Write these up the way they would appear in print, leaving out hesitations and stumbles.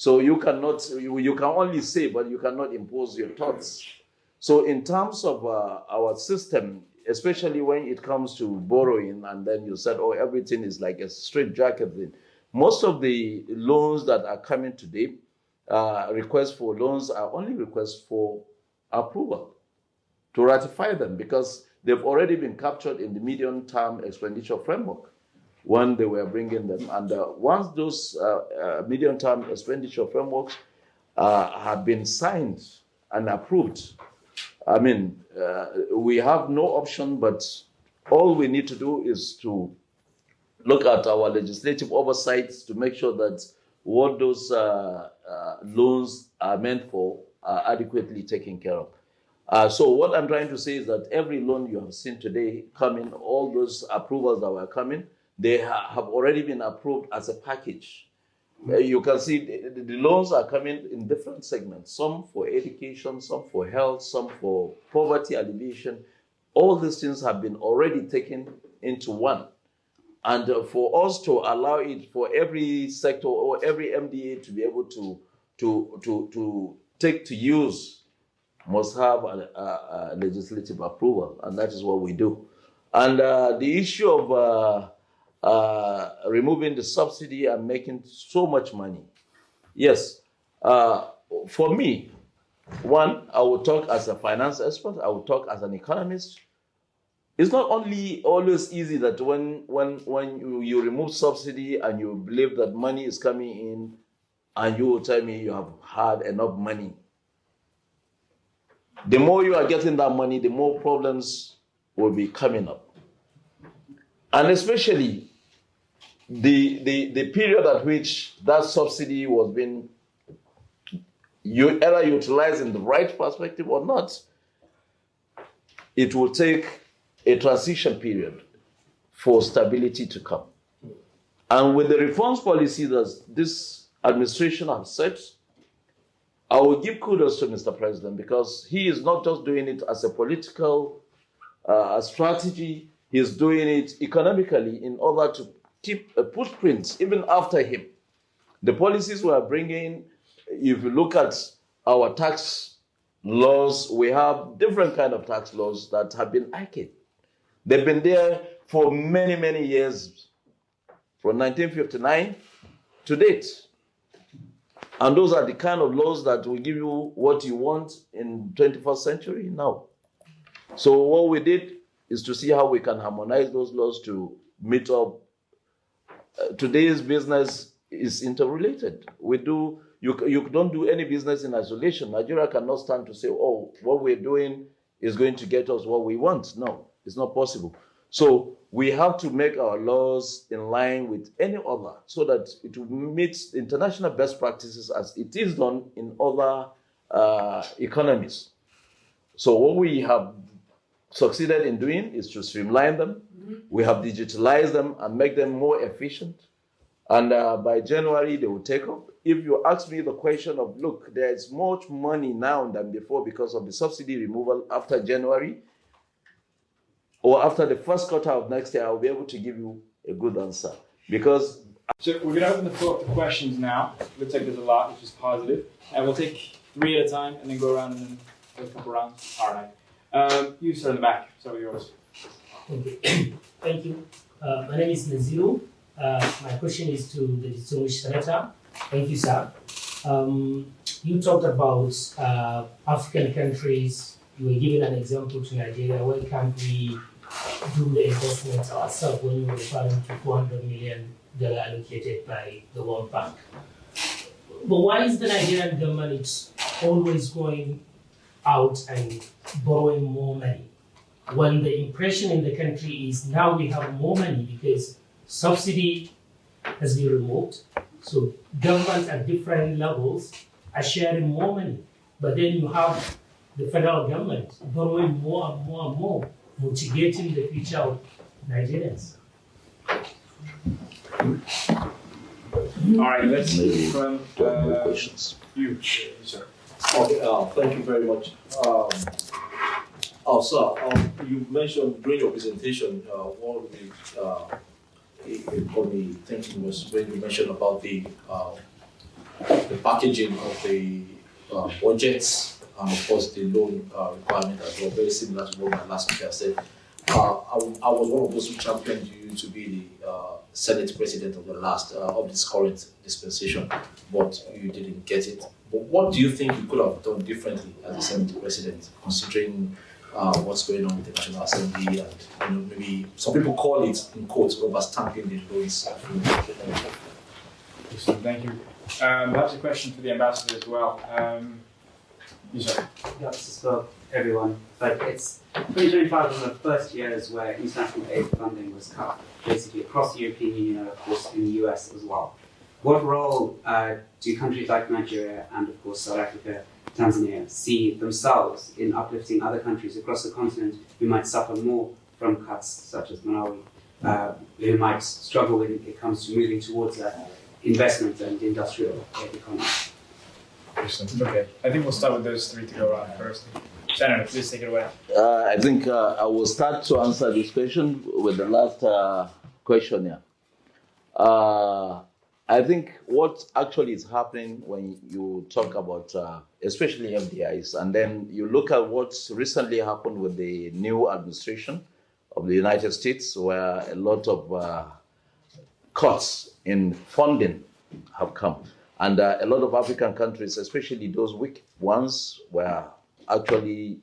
So you can only say, but you cannot impose your thoughts. So in terms of our system, especially when it comes to borrowing, and then you said, oh, everything is like a straitjacket thing. Most of the loans that are coming today, requests for loans are only requests for approval to ratify them, because they've already been captured in the medium-term expenditure framework when they were bringing them. And once those medium-term expenditure frameworks have been signed and approved, I mean, we have no option, but all we need to do is to look at our legislative oversights to make sure that what those loans are meant for are adequately taken care of. So what I'm trying to say is that every loan you have seen today coming, all those approvals that were coming, they have already been approved as a package. You can see the loans are coming in different segments, some for education, some for health, some for poverty alleviation. All these things have been already taken into one. And for us to allow it for every sector or every MDA to be able to take to use must have a legislative approval, and that is what we do. And the issue of removing the subsidy and making so much money. Yes, for me, one, I will talk as a finance expert, I will talk as an economist. It's not only always easy that when you remove subsidy and you believe that money is coming in and you will tell me you have had enough money. The more you are getting that money, the more problems will be coming up. And especially the period at which that subsidy was being either utilized in the right perspective or not, it will take a transition period for stability to come. And with the reforms policy that this administration has set, I will give kudos to Mr. President, because he is not just doing it as a political strategy, he is doing it economically in order to keep a footprint even after him. The policies we are bringing, if you look at our tax laws, we have different kind of tax laws that have been archaic. They've been there for many, many years, from 1959 to date. And those are the kind of laws that will give you what you want in 21st century now. So what we did is to see how we can harmonize those laws to meet up. Today's business is interrelated. You don't do any business in isolation. Nigeria cannot stand to say, oh, what we're doing is going to get us what we want. No, it's not possible. So we have to make our laws in line with any other so that it will meet international best practices as it is done in other economies. So what we have succeeded in doing is to streamline them. We have digitalized them and make them more efficient. And by January, they will take off. If you ask me the question of, look, there's much money now than before because of the subsidy removal after January, or after the first quarter of next year, I'll be able to give you a good answer. Because so we're going to open the floor up to questions now. Looks like there's a lot, which is positive. And we'll take 3 at a time and then go around and then go a couple rounds. All right. You start in the back. So yours. Okay. Thank you. My name is Naziru. My question is to the distinguished senator. Thank you, sir. You talked about African countries. You were giving an example to Nigeria. Why can't we do the investments ourselves when you were referring to $400 million allocated by the World Bank? But why is the Nigerian government always going out and borrowing more money when the impression in the country is now we have more money because subsidy has been removed? So governments at different levels are sharing more money, but then you have the federal government borrowing more and more and more, mitigating the future of Nigerians. All right, let's move from questions. You, sir. Okay, thank you very much. Sir, you mentioned during your presentation, one of the thinking was when you mentioned about the packaging of the budgets and of course the loan requirement as well, very similar to what my last speaker said. I was one of those who championed you to be the Senate President of the last of this current dispensation, but you didn't get it. But what do you think you could have done differently as the Senate President, considering what's going on with the National Assembly and maybe some people call it in quotes rubber stamping the loans? Thank you. Perhaps a question for the ambassador as well. You, sir. Yeah, this is for everyone. But it's 2025 was the first years where international aid funding was cut, basically across the European Union and of course in the US as well. What role do countries like Nigeria and of course South Africa, Tanzania see themselves in uplifting other countries across the continent who might suffer more from cuts, such as Malawi, who might struggle when it comes to moving towards investment and industrial economy? Excellent. Okay. I think we'll start with those three to go around first. Senator, please take it away. I think I will start to answer this question with the last question here. I think what actually is happening when you talk about, especially FDIs, and then you look at what's recently happened with the new administration of the United States, where a lot of cuts in funding have come. And a lot of African countries, especially those weak ones, were actually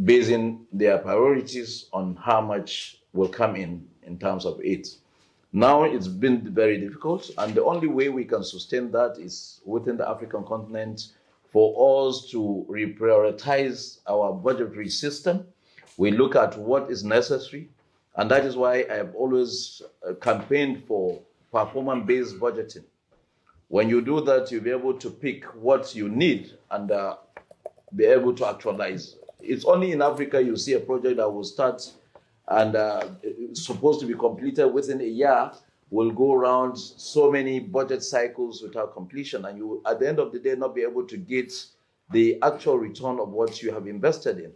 basing their priorities on how much will come in terms of aid. Now it's been very difficult, and the only way we can sustain that is within the African continent for us to reprioritize our budgetary system. We look at what is necessary, and that is why I have always campaigned for performance-based budgeting. When you do that, you'll be able to pick what you need and be able to actualize. It's only in Africa you see a project that will start and it's supposed to be completed within a year, will go around so many budget cycles without completion, and you, at the end of the day, not be able to get the actual return of what you have invested in.